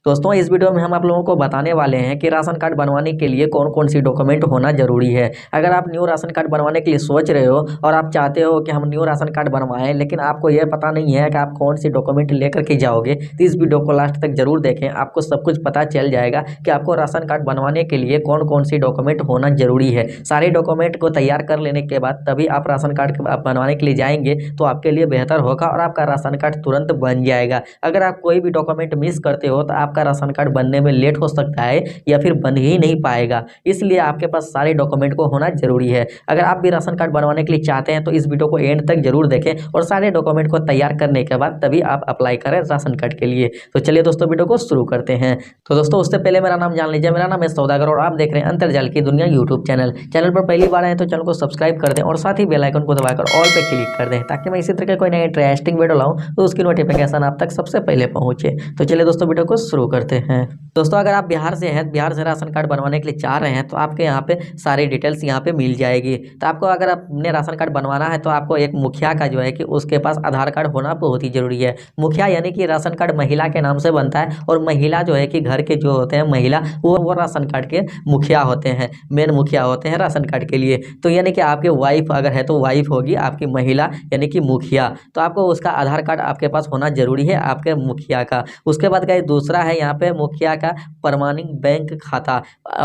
दोस्तों इस वीडियो में हम आप लोगों को बताने वाले हैं कि राशन कार्ड बनवाने के लिए कौन कौन सी डॉक्यूमेंट होना जरूरी है। अगर आप न्यू राशन कार्ड बनवाने के लिए सोच रहे हो और आप चाहते हो कि हम न्यू राशन कार्ड बनवाएं, लेकिन आपको यह पता नहीं है कि आप कौन सी डॉक्यूमेंट लेकर के जाओगे, तो इस वीडियो को लास्ट तक जरूर देखें। आपको सब कुछ पता चल जाएगा कि आपको राशन कार्ड बनवाने के लिए कौन कौन सी डॉक्यूमेंट होना जरूरी है। सारे डॉक्यूमेंट को तैयार कर लेने के बाद तभी आप राशन कार्ड बनवाने के लिए जाएंगे तो आपके लिए बेहतर होगा और आपका राशन कार्ड तुरंत बन जाएगा। अगर आप कोई भी डॉक्यूमेंट मिस करते हो तो आपका राशन कार्ड बनने में लेट हो सकता है या फिर बन ही नहीं पाएगा। इसलिए आपके पास सारे डॉक्यूमेंट को होना जरूरी है। अगर आप भी राशन कार्ड बनवाने के लिए चाहते हैं तो इस वीडियो को एंड तक जरूर देखें और सारे डॉक्यूमेंट को तैयार करने के बाद तभी आप अप्लाई करें राशन कार्ड के लिए। तो चलिए दोस्तों वीडियो को शुरू करते हैं। तो दोस्तों उससे पहले मेरा नाम जान लीजिए। मेरा नाम है सौदागर और आप देख रहे हैं अंतरजाल की दुनिया यूट्यूब चैनल। चैनल पर पहली बार आए तो चैनल को सब्सक्राइब कर दें और साथ ही बेल आइकन को दबाकर ऑल पे क्लिक कर दें ताकि मैं इसी तरह के कोई नए इंटरेस्टिंग वीडियो लाऊं तो उसकी नोटिफिकेशन आप तक सबसे पहले पहुंचे। तो चलिए दोस्तों वीडियो को शुरू करते हैं। दोस्तों अगर आप बिहार से हैं, बिहार से राशन कार्ड बनवाने के लिए चाह रहे हैं तो आपके यहाँ पे सारी डिटेल्स यहाँ पे मिल जाएगी। तो आपको अगर अपने राशन कार्ड बनवाना है तो आपको एक मुखिया का जो है कि उसके पास आधार कार्ड होना बहुत ही जरूरी है। मुखिया यानी कि राशन कार्ड महिला के नाम से बनता है और महिला जो है कि घर के जो होते हैं महिला वो राशन कार्ड के मुखिया होते हैं, मेन मुखिया होते हैं राशन कार्ड के लिए। तो यानी कि आपके वाइफ अगर है तो वाइफ होगी आपकी महिला यानी कि मुखिया। तो आपको उसका आधार कार्ड आपके पास होना जरूरी है आपके मुखिया का। उसके बाद का दूसरा है यहाँ पे मुखिया का प्रमाणित बैंक खाता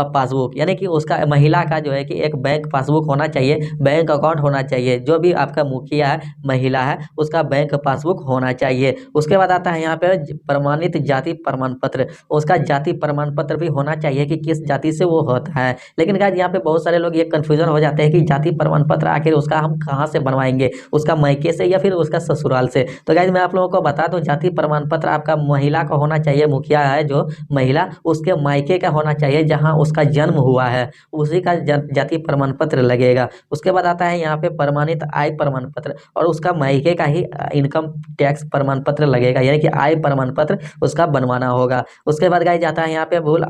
पासबुक, यानी कि उसका महिला का जो है कि एक बैंक पासबुक होना चाहिए, बैंक अकाउंट होना चाहिए। जो भी आपका मुखिया है महिला है उसका बैंक पासबुक होना चाहिए। उसके बाद आता है यहाँ पे प्रमाणित जाति प्रमाण पत्र, उसका जाति प्रमाण पत्र भी होना चाहिए कि किस जाति से वो होता है। लेकिन गाइस यहाँ पे बहुत सारे लोग ये कंफ्यूजन हो जाते हैं कि जाति प्रमाण पत्र आखिर उसका हम कहाँ से बनवाएंगे, उसका मायके से या फिर उसका ससुराल से। तो गाइस मैं आप लोगों को बता दूं जाति प्रमाण पत्र आपका महिला का होना चाहिए, मुखिया है जो महिला उसके मायके का होना चाहिए जहां उसका जन्म हुआ है उसी का जाति प्रमाण पत्र लगेगा। उसके बाद आता है यहाँ पे प्रमाणित आय प्रमाण पत्र और उसका मायके का ही इनकम टैक्स प्रमाण पत्र लगेगा, यानी कि आय प्रमाण पत्र उसका बनवाना होगा। उसके बाद गाइस जाता है यहाँ पे मूल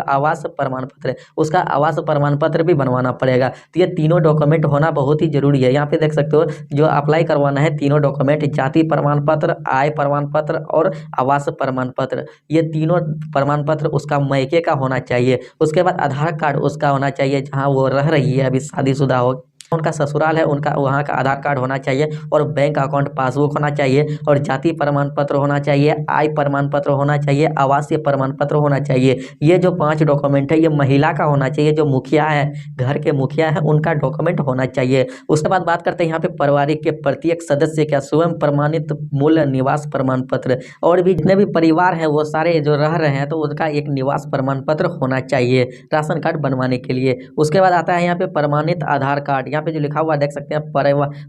आवास प्रमाण पत्र, उसका आवास प्रमाण पत्र भी बनवाना पड़ेगा। तो ये तीनों डॉक्यूमेंट होना बहुत ही जरूरी है। यहाँ पे देख सकते हो जो अप्लाई करवाना है तीनों डॉक्यूमेंट, जाति प्रमाण पत्र, आय प्रमाण पत्र और आवास प्रमाण पत्र, ये तीनों प्रमाण पत्र उसका मायके का होना चाहिए। उसके बाद आधार कार्ड उसका होना चाहिए जहां वो रह रही है, अभी शादीशुदा हो, उनका ससुराल है उनका वहाँ का आधार कार्ड होना चाहिए और बैंक अकाउंट पासबुक होना चाहिए और जाति प्रमाण पत्र होना चाहिए, आय प्रमाण पत्र होना चाहिए, आवासीय प्रमाण पत्र होना चाहिए। ये जो 5 डॉक्यूमेंट है ये महिला का होना चाहिए, जो मुखिया है घर के मुखिया है उनका डॉक्यूमेंट होना चाहिए। उसके बाद बात करते हैं यहाँ पे पारिवारिक के प्रत्येक सदस्य का स्वयं प्रमाणित मूल निवास प्रमाण पत्र, और भी जितने भी परिवार हैं वो सारे जो रह रहे हैं तो उनका एक निवास प्रमाण पत्र होना चाहिए राशन कार्ड बनवाने के लिए। उसके बाद आता है यहाँ पे प्रमाणित आधार कार्ड, यहाँ पे जो लिखा हुआ देख सकते हैं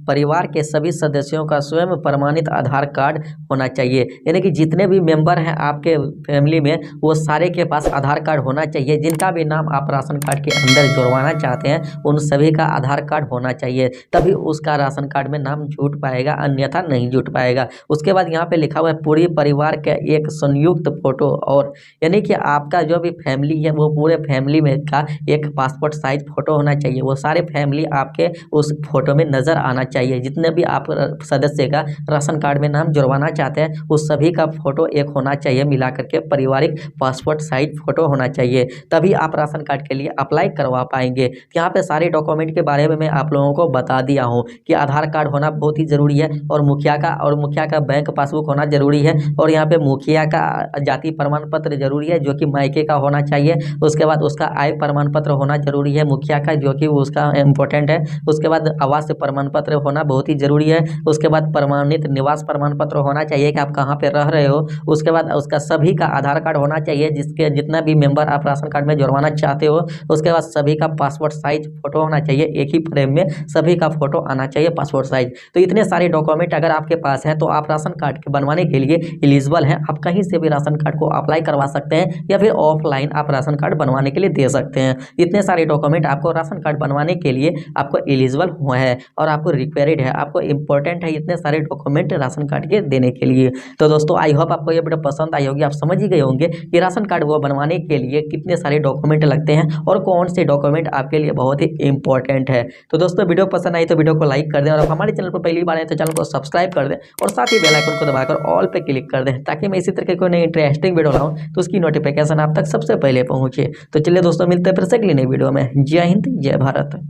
परिवार के सभी सदस्यों का स्वयं प्रमाणित आधार कार्ड होना चाहिए, यानी कि जितने भी मेंबर हैं आपके फैमिली में वो सारे के पास आधार कार्ड होना चाहिए। जिनका भी नाम आप राशन कार्ड के अंदर जुड़वाना चाहते हैं उन सभी का आधार कार्ड होना चाहिए, तभी उसका राशन कार्ड में नाम जुट पाएगा, अन्यथा नहीं जुट पाएगा। उसके बाद यहाँ पे लिखा हुआ है पूरे परिवार का एक संयुक्त फोटो, और यानी कि आपका जो भी फैमिली है वो पूरे फैमिली में का एक पासपोर्ट साइज फोटो होना चाहिए। वो सारे फैमिली आपके उस फोटो में नजर आना चाहिए। जितने भी आप सदस्य का राशन कार्ड में नाम जुड़वाना चाहते हैं उस सभी का फोटो एक होना चाहिए, मिला करके पारिवारिक पासपोर्ट साइज फोटो होना चाहिए, तभी आप राशन कार्ड के लिए अप्लाई करवा पाएंगे। यहाँ पे सारे डॉक्यूमेंट के बारे में मैं आप लोगों को बता दिया हूँ कि आधार कार्ड होना बहुत ही जरूरी है और मुखिया का बैंक पासबुक होना जरूरी है, और यहाँ पे मुखिया का जाति प्रमाण पत्र जरूरी है जो कि मायके का होना चाहिए। उसके बाद उसका आय प्रमाण पत्र होना जरूरी है मुखिया का, जो कि उसका इम्पोर्टेंट है। उसके बाद आवास प्रमाण पत्र होना बहुत ही जरूरी है। उसके बाद प्रमाणित निवास प्रमाण पत्र होना चाहिए कि आप कहाँ पे रह रहे हो। उसके बाद उसका सभी का आधार कार्ड होना चाहिए, जिसके जितना भी मेंबर आप राशन कार्ड में जुड़वाना चाहते हो। उसके बाद सभी का पासपोर्ट साइज फोटो होना चाहिए, एक ही फ्रेम में सभी का फोटो आना चाहिए पासपोर्ट साइज। तो इतने सारे डॉक्यूमेंट अगर आपके पास हैं तो आप राशन कार्ड के बनवाने के लिए एलिजिबल हैं। आप कहीं से भी राशन कार्ड को अप्लाई करवा सकते हैं या फिर ऑफलाइन आप राशन कार्ड बनवाने के लिए दे सकते हैं। इतने सारे डॉक्यूमेंट आपको राशन कार्ड बनवाने के लिए आपको एलिजिबल हुआ है और आपको रिक्वायर्ड है, आपको इंपॉर्टेंट है इतने सारे डॉक्यूमेंट राशन कार्ड के देने के लिए। तो दोस्तों आई होप आपको ये वीडियो पसंद आई होगी, आप समझ ही गए होंगे कि राशन कार्ड वो बनवाने के लिए कितने सारे डॉक्यूमेंट लगते हैं और कौन से डॉक्यूमेंट आपके लिए बहुत ही इंपॉर्टेंट है। तो दोस्तों वीडियो पसंद आई तो वीडियो को लाइक कर दें, और आप हमारे चैनल पर पहली बार आए तो चैनल को सब्सक्राइब कर दें और साथ ही बेल आइकन को दबाकर ऑल पे क्लिक कर दें, ताकि मैं इसी तरह की कोई नई इंटरेस्टिंग वीडियो लाऊं तो उसकी नोटिफिकेशन आप तक सबसे पहले पहुंचे। तो चलिए दोस्तों, मिलते हैं फिर से अगली नई वीडियो में। जय हिंद, जय भारत।